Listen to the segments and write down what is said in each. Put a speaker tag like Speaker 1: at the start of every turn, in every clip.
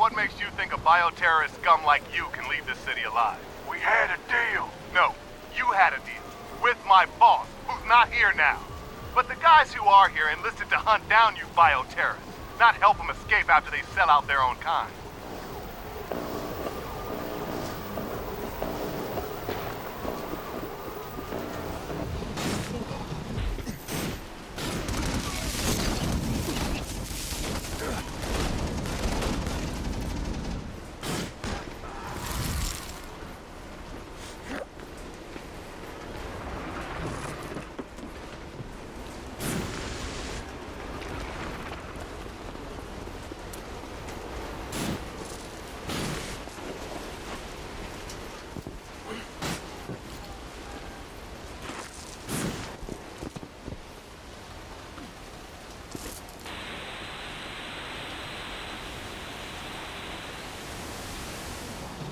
Speaker 1: what makes you think a bioterrorist scum like you can leave this city alive?
Speaker 2: We had a deal.
Speaker 1: No, you had a deal. With my boss, who's not here now. But the guys who are here enlisted to hunt down you bioterrorists, not help them escape after they sell out their own kind.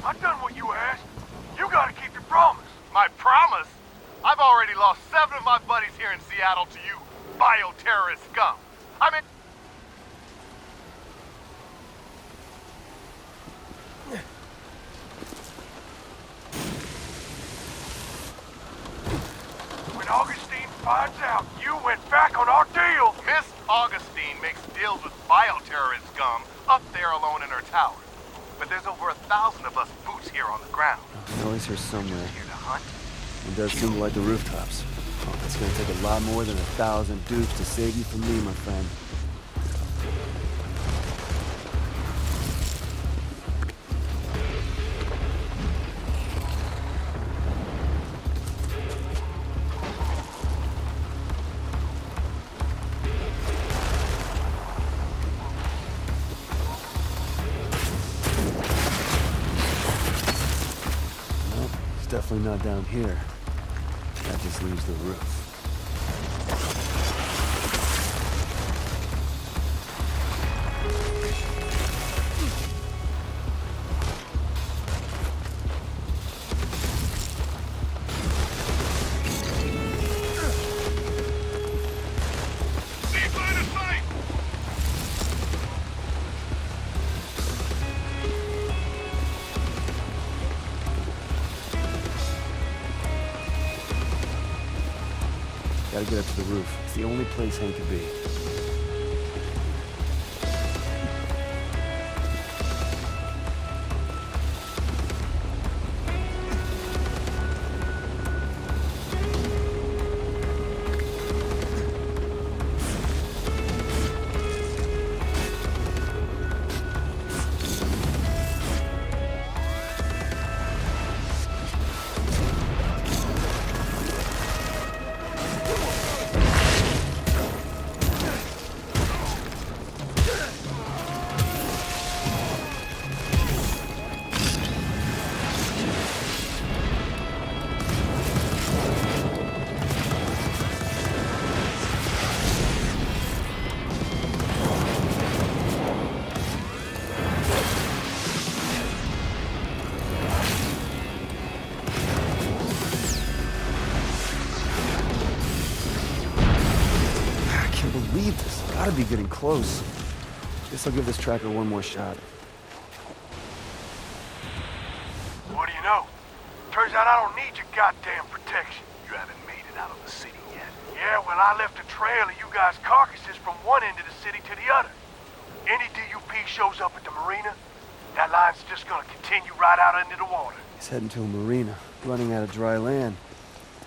Speaker 2: I done what you asked. You gotta keep your promise.
Speaker 1: My promise? I've already lost 7 of my buddies here in Seattle to you bioterrorist scum. I mean...
Speaker 2: When Augustine finds out you went back on our deal...
Speaker 1: Miss Augustine makes deals with bioterrorist scum up there alone in her tower. But there's over 1,000 of us boots here on the ground.
Speaker 3: Noise here somewhere.
Speaker 1: Here to hunt.
Speaker 3: It does seem like the rooftops. Oh, it's gonna take a lot more than 1,000 dupes to save you from me, my friend. Definitely not down here. That just leaves the roof. Gotta get up to the roof. It's the only place Hank could be. Gotta be getting close. Guess I'll give this tracker one more shot.
Speaker 2: What do you know? Turns out I don't need your goddamn protection.
Speaker 1: You haven't made it out of the city yet.
Speaker 2: Yeah, well, I left a trail of you guys' carcasses from one end of the city to the other. Any DUP shows up at the marina, that line's just gonna continue right out into the water.
Speaker 3: He's heading to a marina, running out of dry land.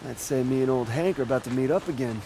Speaker 3: I'd say me and old Hank are about to meet up again.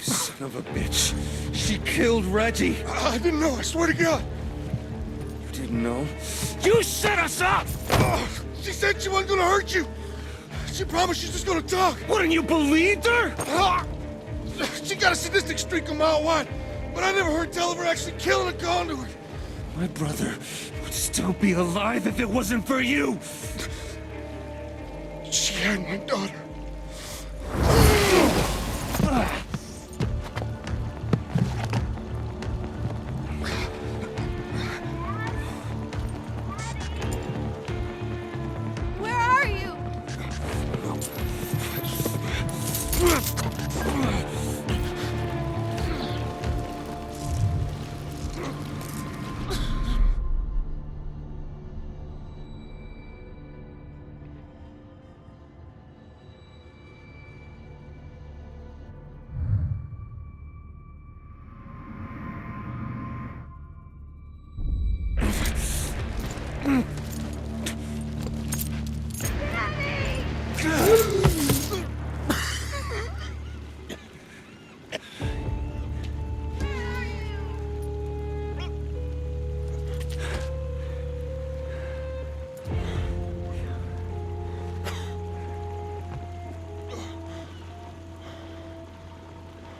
Speaker 4: Son of a bitch. She killed Reggie.
Speaker 5: I didn't know, I swear to God.
Speaker 4: You didn't know. You set us up!
Speaker 5: She said she wasn't gonna hurt you. She promised she's just gonna talk.
Speaker 4: Wouldn't you believed her?
Speaker 5: She got a sadistic streak a mile wide, but I never heard tell of her actually killing a conduit.
Speaker 4: My brother would still be alive if it wasn't for you!
Speaker 5: She had my daughter.
Speaker 6: Where are you?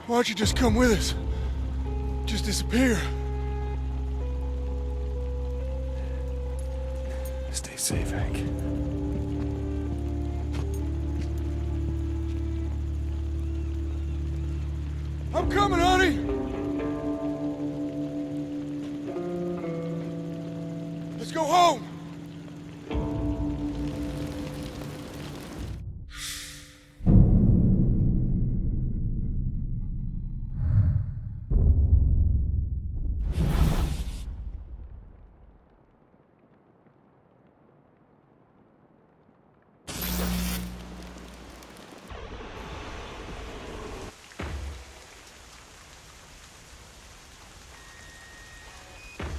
Speaker 5: Why'd you just come with us? Just disappear.
Speaker 3: Stay safe, Hank.
Speaker 5: I'm coming, honey! Let's go home!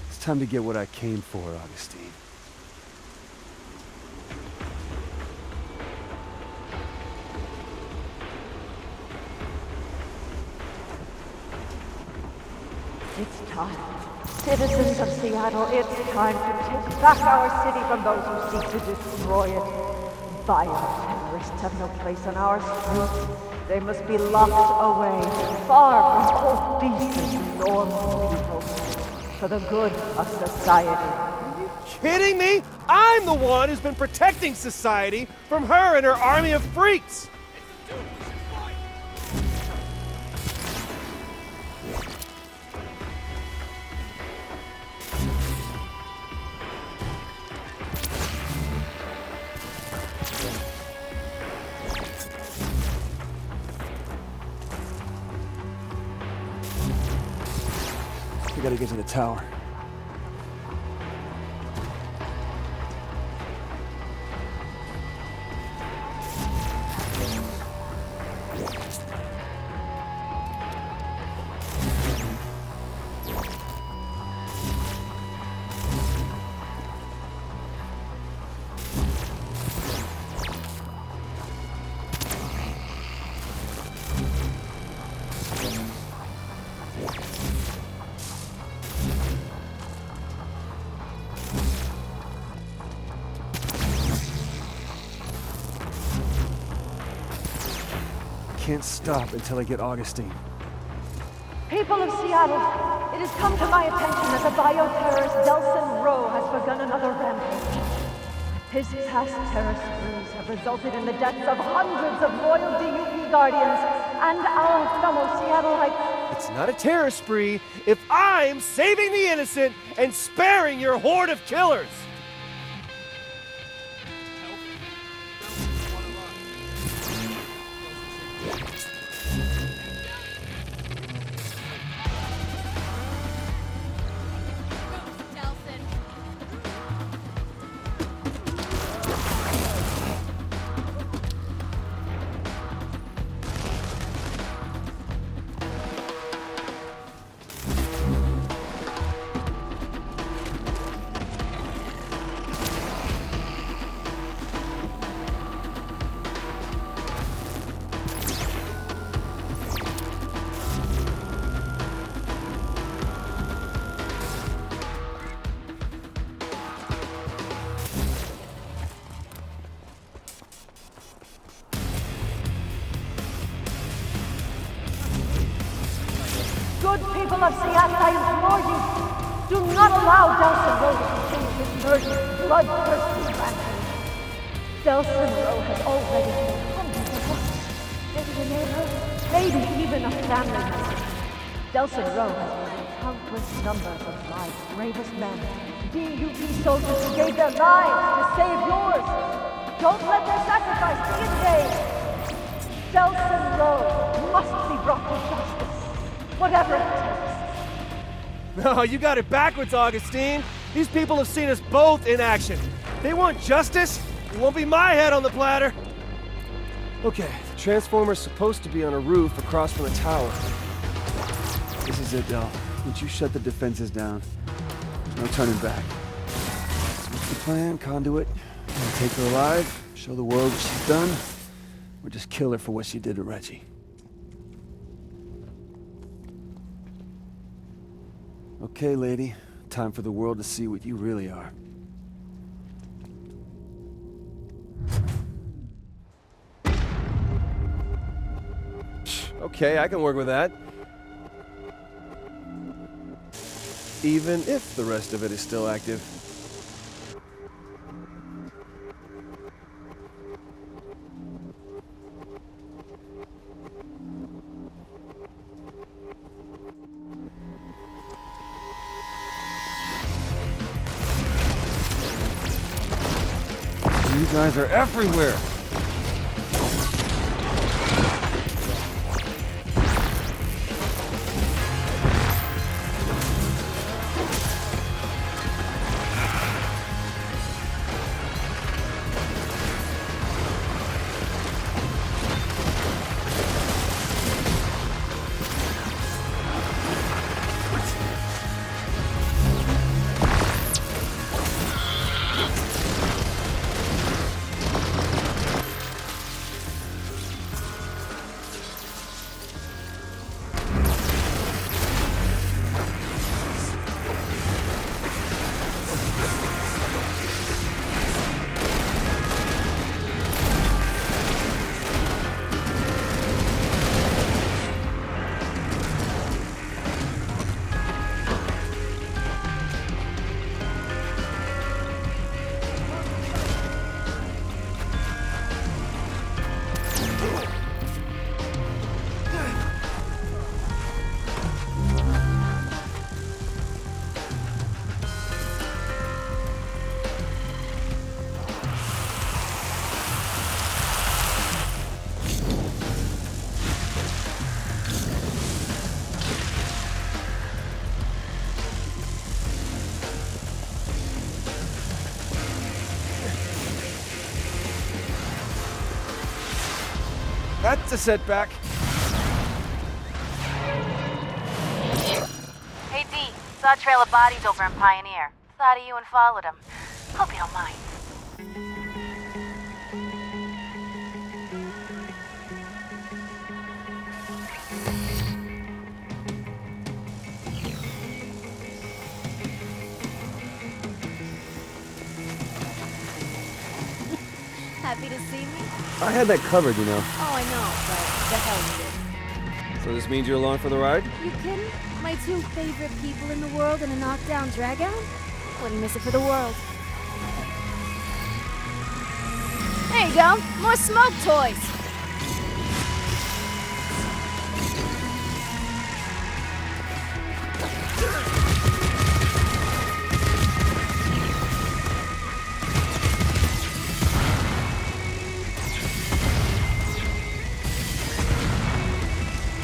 Speaker 3: It's time to get what I came for, Augustine.
Speaker 7: It's time. Citizens of Seattle, it's time to take back our city from those who seek to destroy it. Bio-terrorists have no place on our streets. They must be locked away, far from all decent, normal people, for the good of society.
Speaker 8: Kidding me? I'm the one who's been protecting society from her and her army of freaks!
Speaker 3: We gotta get to the tower. Can't stop until I get Augustine.
Speaker 7: People of Seattle, it has come to my attention that the bio-terrorist Delson Rowe has begun another rampage. His past terror sprees have resulted in the deaths of hundreds of loyal DUP guardians and our fellow Seattleites.
Speaker 8: It's not a terror spree if I'm saving the innocent and sparing your horde of killers!
Speaker 7: people of Seattle, I implore you, do not allow Delson Rowe to continue his murderous, bloodthirsty rampage. Delson Rowe has already killed hundreds of us. Maybe a neighbor, maybe even a family member. Delson Rowe has murdered countless numbers of life's bravest men. DUP soldiers who gave their lives to save yours. Don't let their sacrifice be in vain. Delson Rowe must be brought to justice, whatever it takes.
Speaker 8: No, you got it backwards, Augustine. These people have seen us both in action. They want justice. It won't be my head on the platter. Okay, the transformer's supposed to be on a roof across from the tower.
Speaker 3: This is it, Del. Once you shut the defenses down, there's no turning back. So what's the plan, Conduit? You gonna take her alive, show the world what she's done, or just kill her for what she did to Reggie? Okay, lady. Time for the world to see what you really are.
Speaker 8: Okay, I can work with that. Even if the rest of it is still active.
Speaker 3: You guys are everywhere!
Speaker 8: That's a setback.
Speaker 6: Hey, D. Saw a trail of bodies over in Pioneer. Thought of you and followed them. Hope you don't mind. Happy to see me?
Speaker 3: I had that covered, you know.
Speaker 6: Oh, I know, but the hell with it.
Speaker 8: So this means you're along for the ride?
Speaker 6: You kidding? My two favorite people in the world in a knockdown dragout? Wouldn't miss it for the world. There you go. More smoke toys.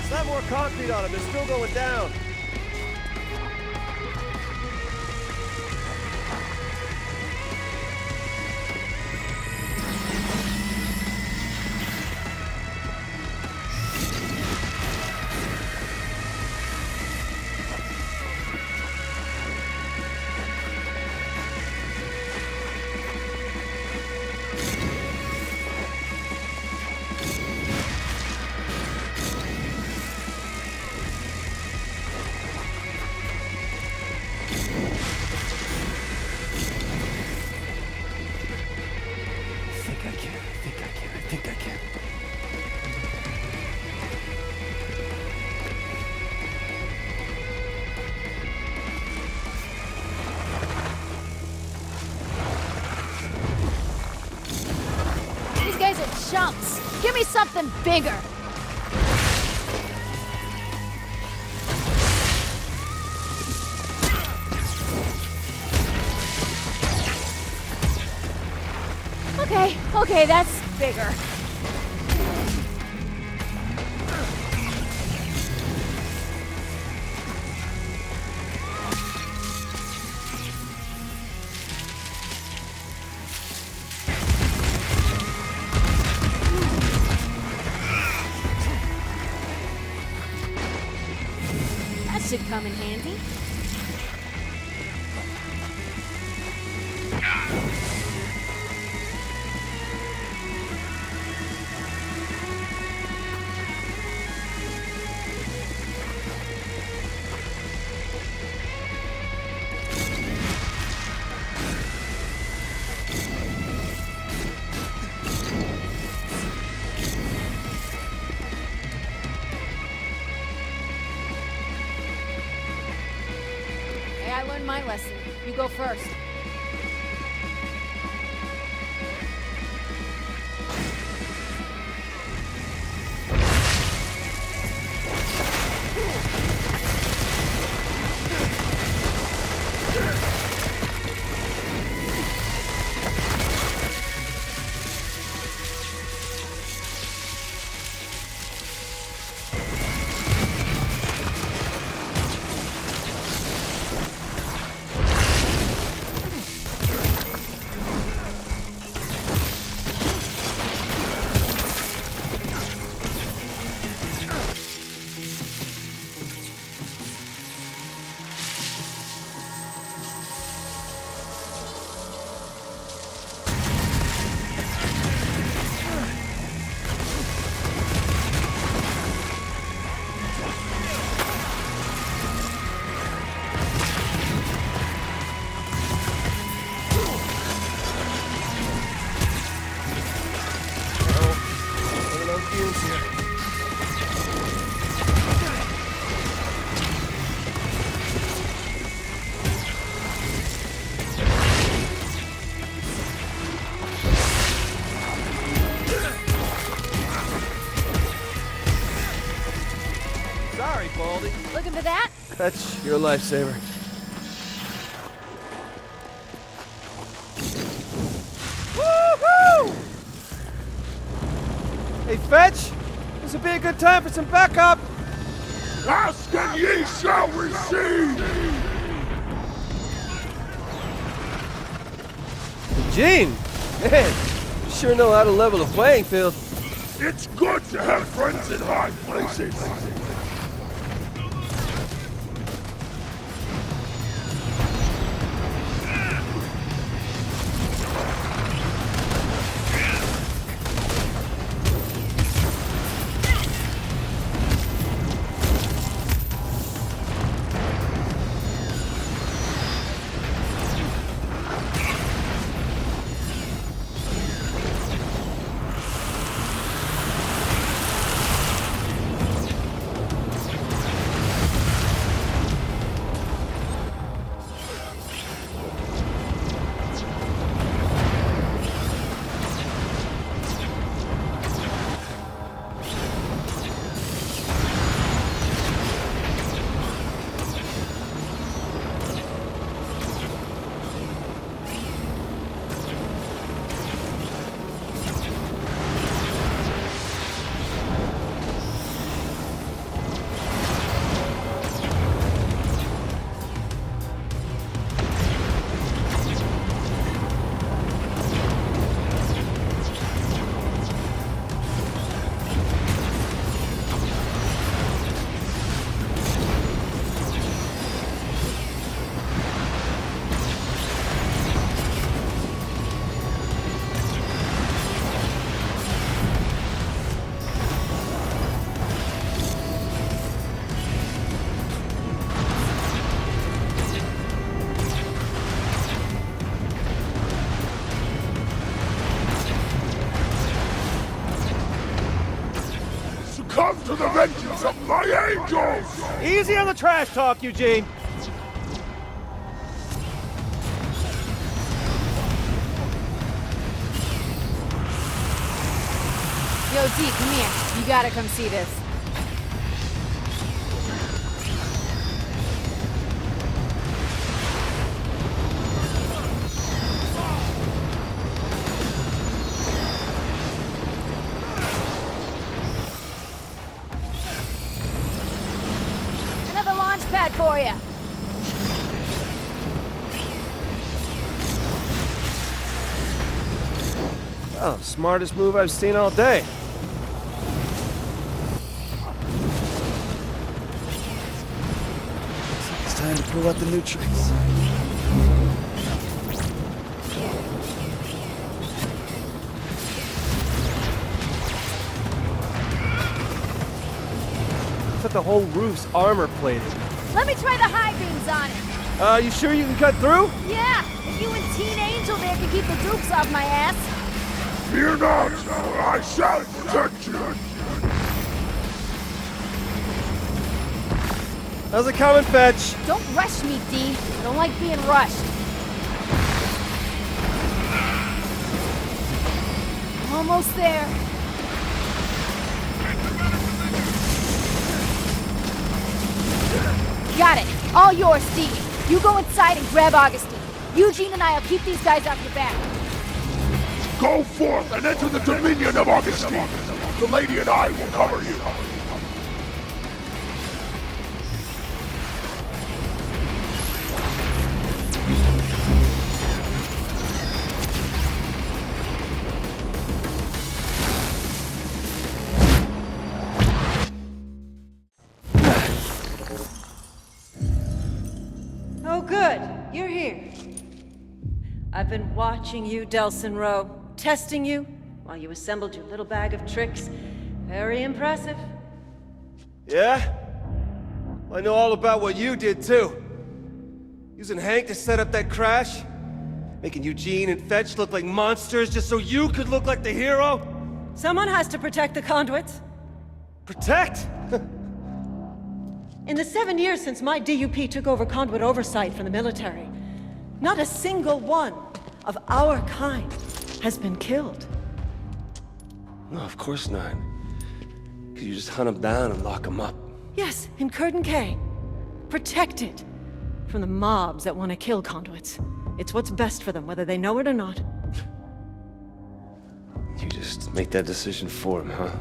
Speaker 8: Slap more concrete on them. They're still going down.
Speaker 6: chumps. Give me something bigger. Okay, that's bigger. That should come in handy. I learned my lesson. You go first.
Speaker 8: Sorry, Baldy.
Speaker 6: Looking for that?
Speaker 8: That's your lifesaver. Woo-hoo! Hey, Fetch! This would be a good time for some backup!
Speaker 5: Ask and ye shall receive!
Speaker 8: Gene! Man, you sure know how to level the playing field.
Speaker 5: It's good to have friends in high places. Come to the vengeance of my angels!
Speaker 8: Easy on the trash talk, Eugene!
Speaker 6: Yo, D, come here. You gotta come see this. Another launch pad for you.
Speaker 8: Oh, smartest move I've seen all day.
Speaker 3: It's time to pull out the new tricks.
Speaker 8: I thought the whole roof's armor plated.
Speaker 6: Let me try the high beams on it.
Speaker 8: You sure you can cut through?
Speaker 6: Yeah, if you and Teen Angel there can keep the dukes off my ass.
Speaker 5: Fear not, for I shall protect you.
Speaker 8: How's it coming, Fetch?
Speaker 6: Don't rush me, D. I don't like being rushed. Almost there. Got it. All yours, D. You go inside and grab Augustine. Eugene and I'll keep these guys off your back.
Speaker 5: Go forth and enter the dominion of Augustine. The lady and I will cover you.
Speaker 7: Oh, good. You're here. I've been watching you, Delsin Rowe, testing you while you assembled your little bag of tricks. Very impressive.
Speaker 8: Yeah? Well, I know all about what you did, too. Using Hank to set up that crash? Making Eugene and Fetch look like monsters just so you could look like the hero?
Speaker 7: Someone has to protect the conduits.
Speaker 8: Protect?
Speaker 7: In the 7 years since my DUP took over conduit oversight from the military, not a single one of our kind has been killed.
Speaker 8: No, of course not. Could you just hunt them down and lock them up?
Speaker 7: Yes, in Curtin K. Protected from the mobs that want to kill conduits. It's what's best for them, whether they know it or not.
Speaker 8: You just make that decision for him, huh?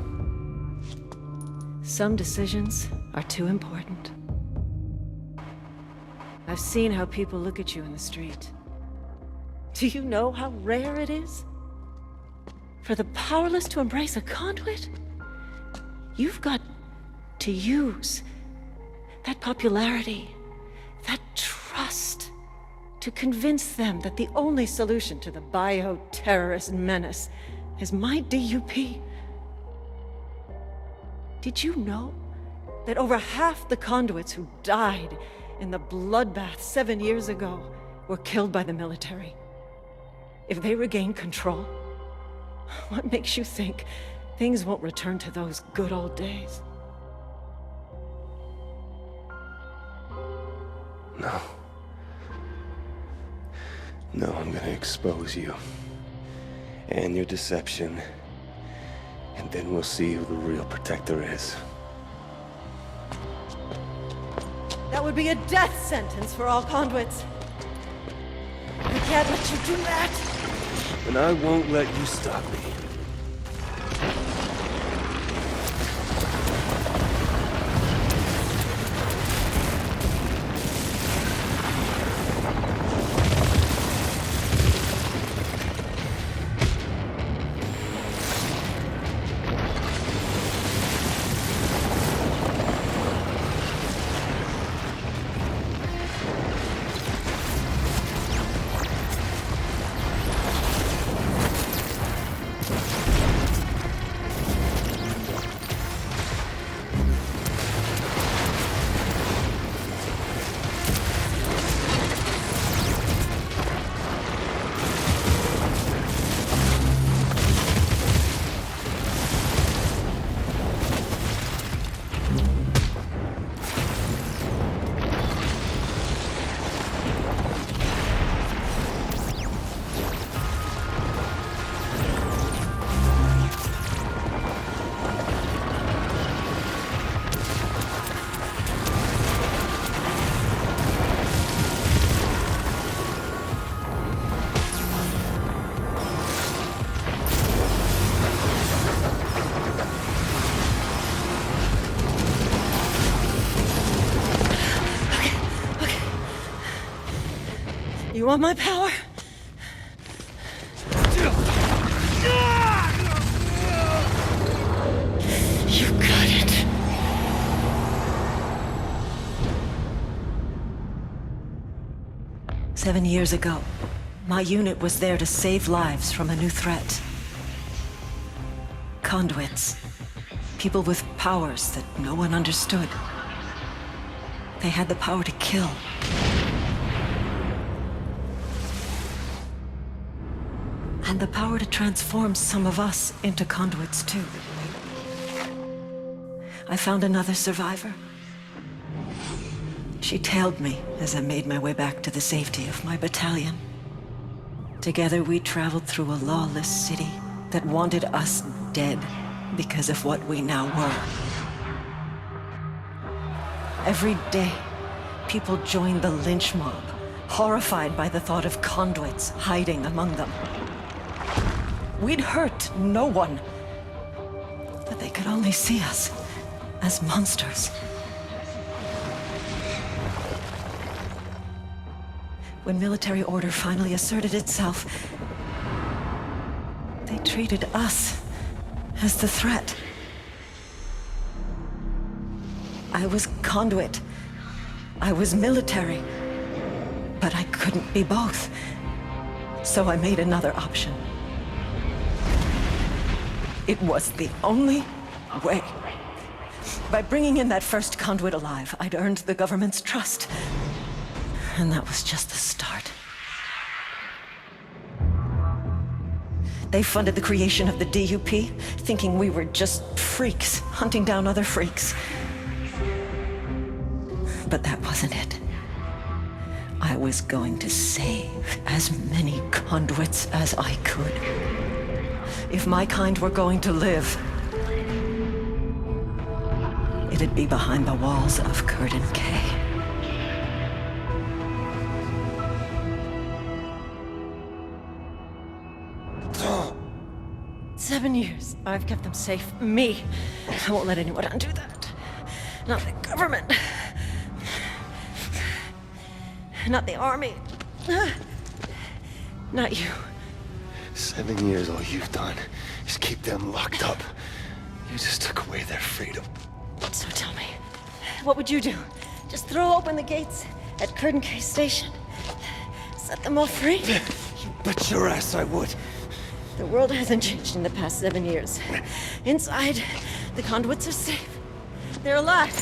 Speaker 7: Some decisions are too important. I've seen how people look at you in the street. Do you know how rare it is for the powerless to embrace a conduit? You've got to use that popularity, that trust, to convince them that the only solution to the bio-terrorist menace is my DUP. Did you know that over half the conduits who died in the bloodbath 7 years ago were killed by the military? If they regain control, what makes you think things won't return to those good old days?
Speaker 8: No. No, I'm gonna expose you. And your deception. And then we'll see who the real protector is.
Speaker 7: That would be a death sentence for all conduits. We can't let you do that.
Speaker 8: And I won't let you stop me.
Speaker 9: You want my power? You got it. "7 years ago, my unit was there to save lives from a new threat. Conduits. People with powers that no one understood. They had the power to kill. And the power to transform some of us into conduits, too. I found another survivor. She tailed me as I made my way back to the safety of my battalion. Together we traveled through a lawless city that wanted us dead because of what we now were. Every day, people joined the lynch mob, horrified by the thought of conduits hiding among them. We'd hurt no one, but they could only see us as monsters. When military order finally asserted itself, they treated us as the threat. I was conduit. I was military. But I couldn't be both. So I made another option. It was the only way. By bringing in that first conduit alive, I'd earned the government's trust. And that was just the start. They funded the creation of the DUP, thinking we were just freaks, hunting down other freaks. But that wasn't it. I was going to save as many conduits as I could. If my kind were going to live, it'd be behind the walls of Curtin K. 7 years, I've kept them safe. Me. I won't let anyone undo that. Not the government. Not the army. Not you.
Speaker 3: 7 years, all you've done is keep them locked up. You just took away their freedom.
Speaker 9: So tell me, what would you do? Just throw open the gates at Curtin K Station? Set them all free?
Speaker 3: You bet your ass I would.
Speaker 9: The world hasn't changed in the past 7 years. Inside, the conduits are safe. They're alive.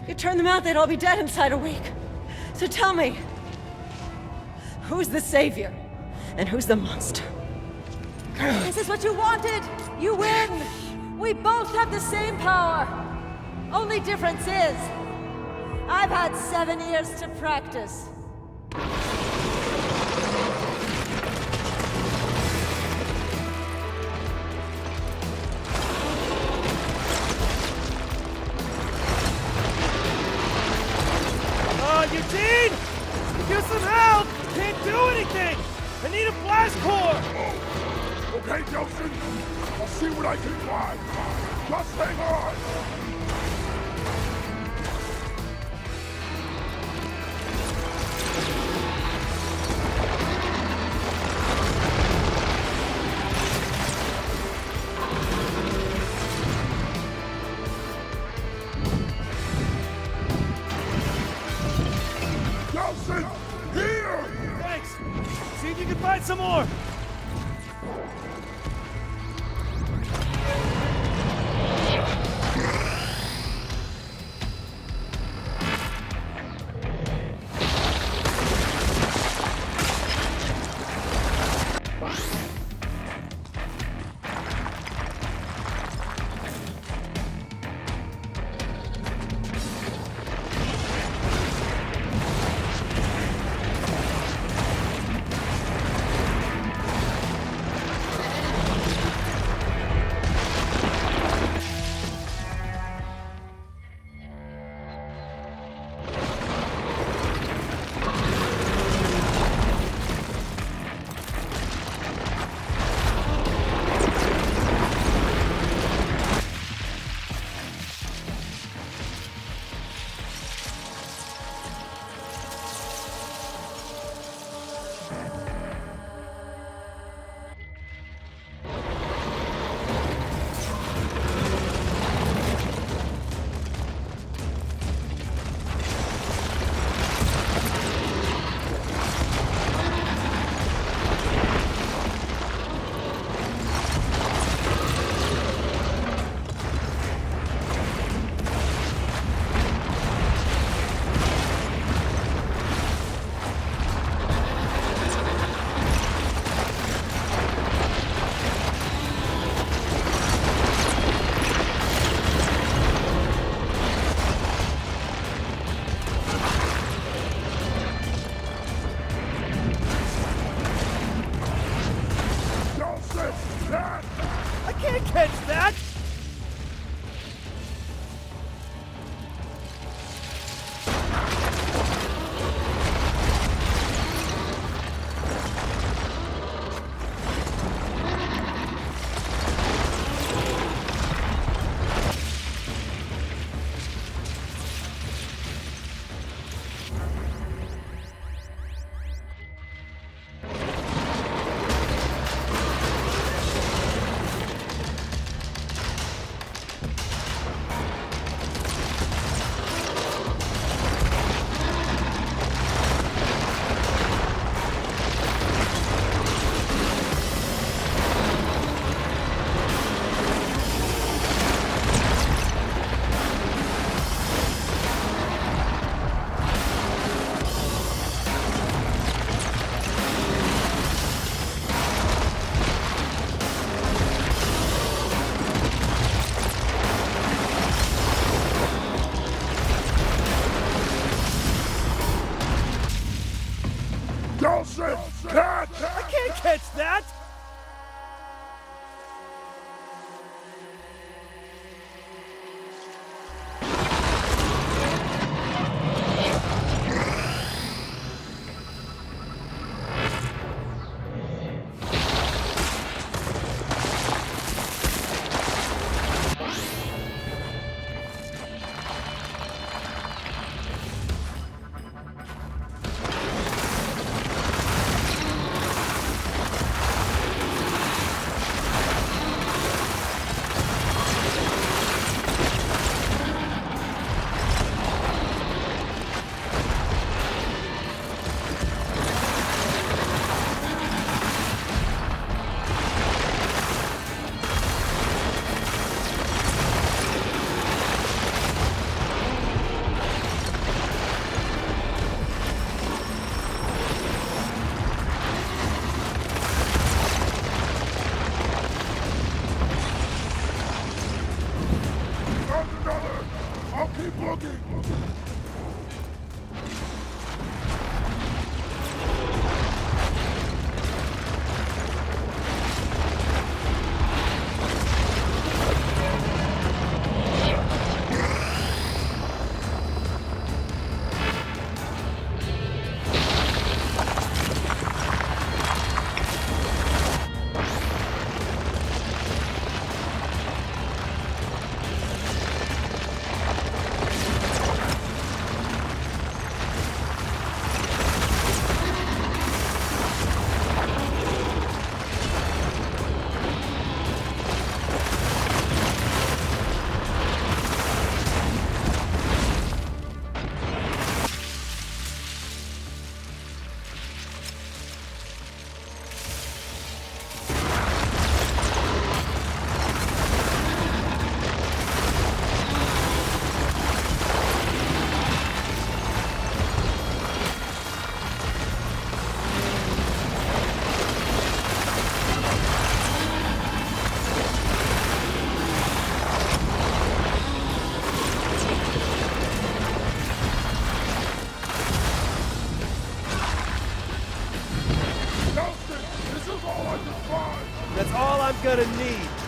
Speaker 9: You turn them out, they'd all be dead inside a week. So tell me, who's the savior? And who's the monster? This is what you wanted! You win! We both have the same power! Only difference is, I've had 7 years to practice.
Speaker 8: Eugene! Get some help! Can't do anything! I need a blast core!
Speaker 5: Oh, okay, Nelson. I'll see what I can find. Just hang on. Nelson, here!
Speaker 8: Thanks! See if you can find some more! That's all I'm gonna need.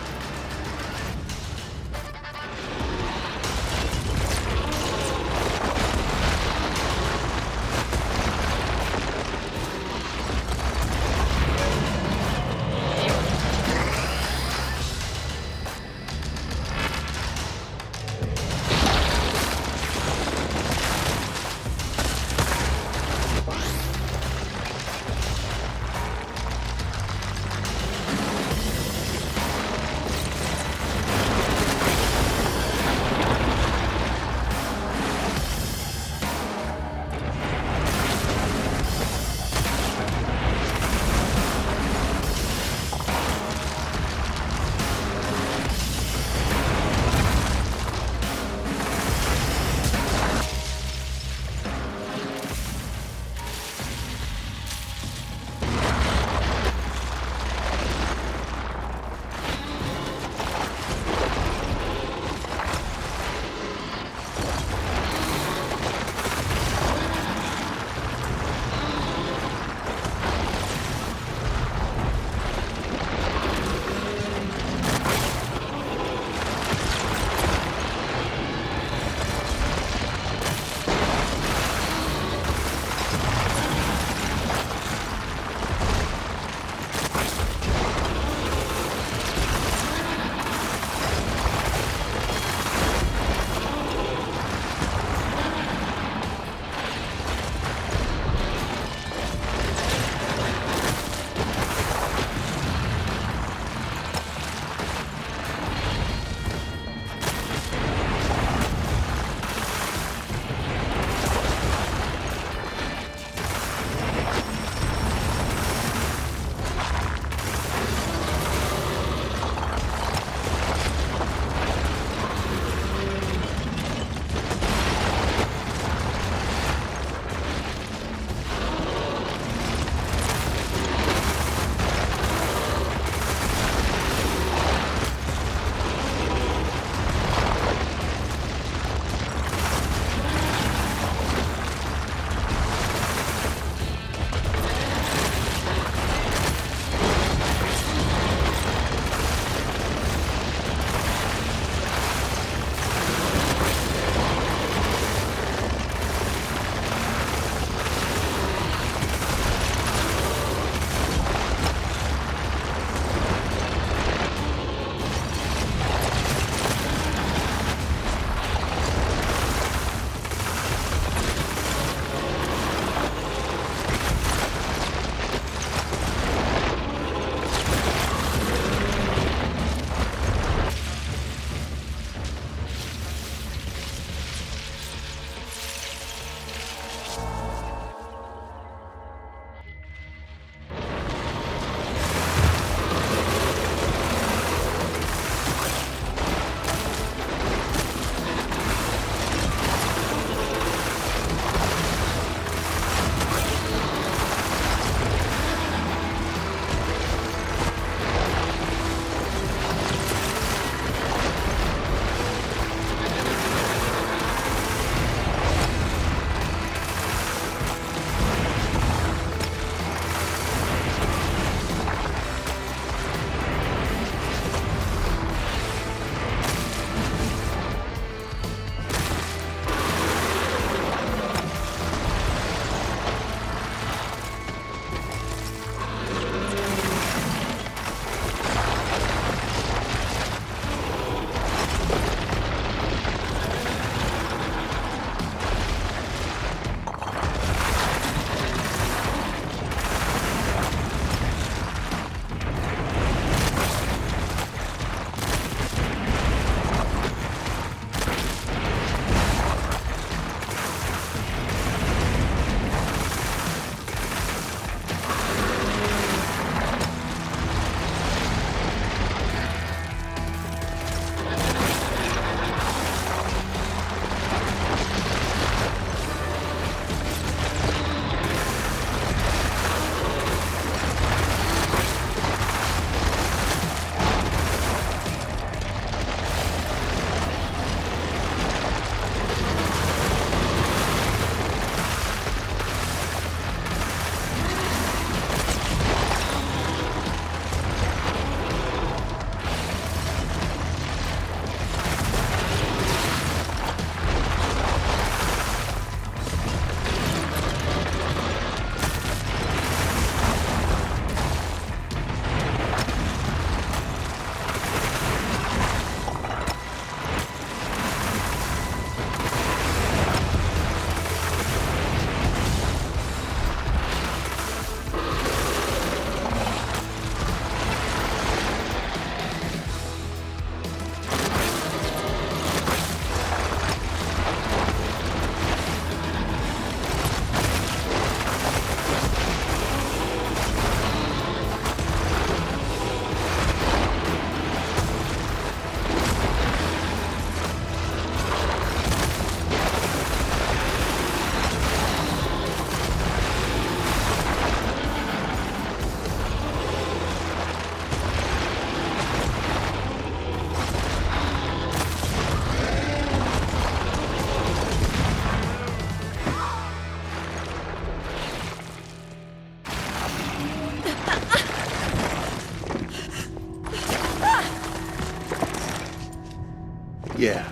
Speaker 3: Yeah,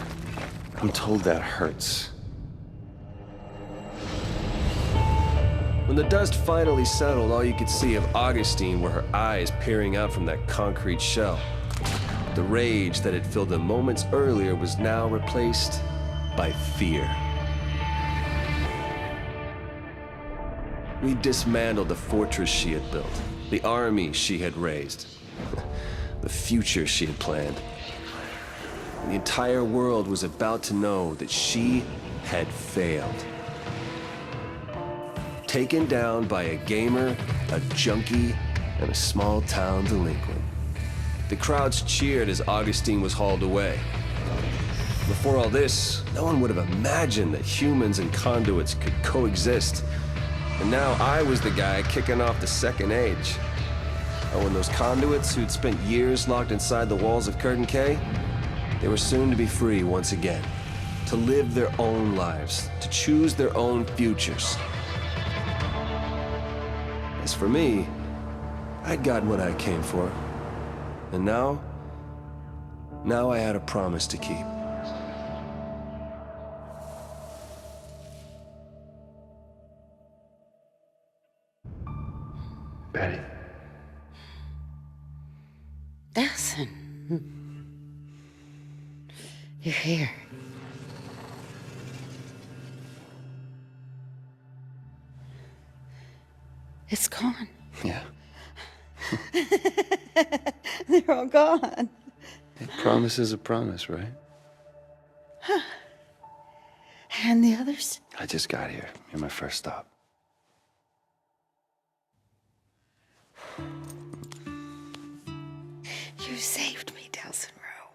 Speaker 3: I'm told that hurts.
Speaker 8: When the dust finally settled, all you could see of Augustine were her eyes peering out from that concrete shell. The rage that had filled them moments earlier was now replaced by fear. We dismantled the fortress she had built, the army she had raised, the future she had planned. And the entire world was about to know that she had failed. Taken down by a gamer, a junkie, and a small-town delinquent. The crowds cheered as Augustine was hauled away. Before all this, no one would have imagined that humans and conduits could coexist. And now I was the guy kicking off the second age. Oh, and those conduits who'd spent years locked inside the walls of Curtain K, they were soon to be free once again. To live their own lives, to choose their own futures. As for me, I'd gotten what I came for. And now I had a promise to keep.
Speaker 3: Betty.
Speaker 9: Nelson. You're here. It's gone.
Speaker 3: Yeah.
Speaker 9: They're all gone.
Speaker 3: A promise is a promise, right?
Speaker 9: And the others?
Speaker 3: I just got here. You're my first stop.
Speaker 9: You saved me, Delson Rowe.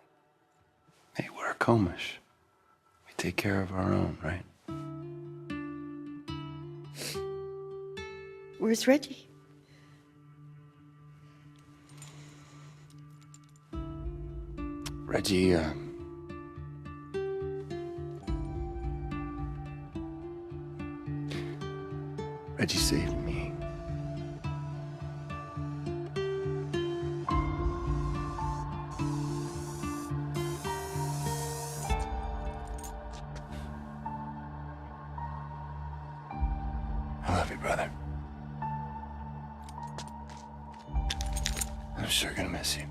Speaker 3: Hey, we're Comish. We take care of our own, right?
Speaker 9: Where's Reggie?
Speaker 3: Reggie, Reggie saved me. I love you, brother. I'm sure gonna miss you.